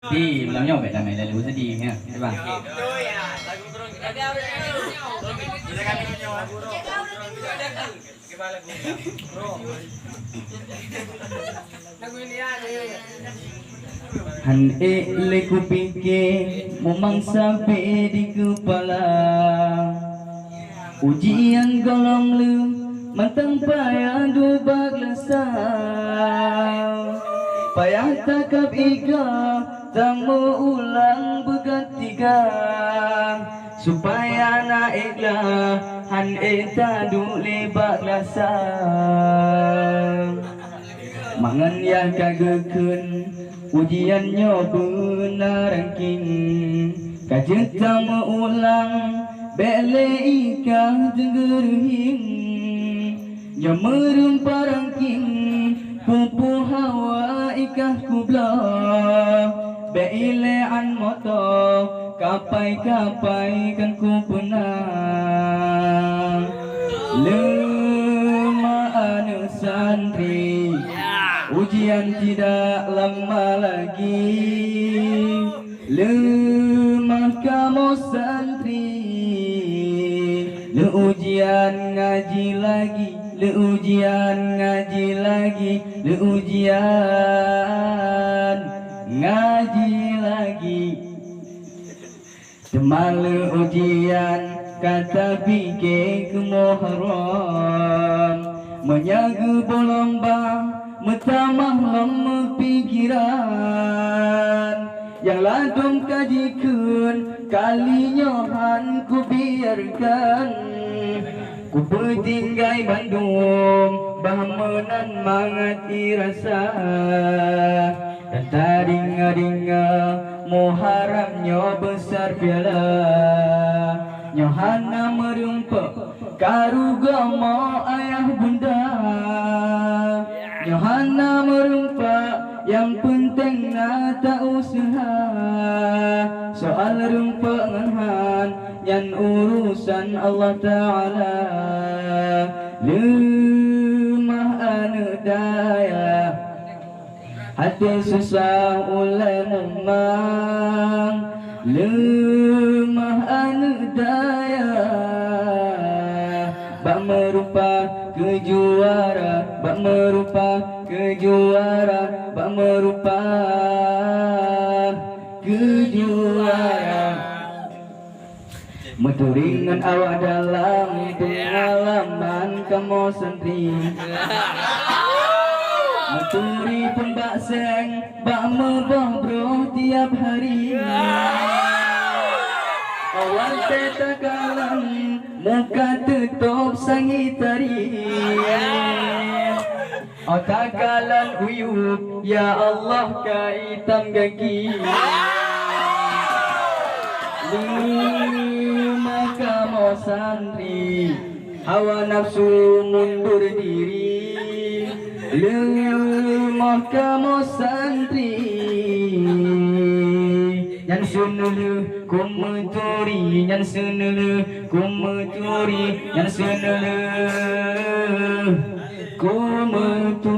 Thì làm nhau phải làm mày là lúa sẽ đi nha các bạn. Han le kupikir memang sampai di kepala ujian golong lu mantang payah dubak lesah payah takap ika tamu ulang bergantiga supaya naiklah han eta du lebak lesah mangan yang kagekeun ujiannya benar rangking kajet tamu ulang bele ika jenggerhing nyamerum parangking pupu hawa ikah kubla beile an moto kapai kan ku punang lema anu santri ujian tidak lama lagi lemah kamu santri le ujian ngaji lagi le ujian ngaji lagi le ujian ngaji lagi temale ujian kata pikir ke Muharram menyaga bolong bang metamah lama pikiran yang ladung kajikan kalinya han ku biarkan ku bertinggai Bandung bahmenan mangat irasa dan taringa-ringa Muharramnya besar piala nyohana merumpak karugama ayah bunda nyohana merumpak yang penting nata usaha soal rumpak nganhan yang urusan Allah Ta'ala lemah anu daya hati susah oleh memang lemah anu daya bak merupa kejuara bak merupa kejuara bak merupa kejuara meturingan awak dalam pengalaman kamu sendiri meturi pun bak seng bak mebah bro tiap hari awal tetakalan muka tutup sangitari otakalan uyup ya Allah ka hitam gaki lima kamu santri hawa nafsu mundur diri lemah kamu santri yang sunulu kumeturi yang sunulu kumeturi yang sunulu kumeturi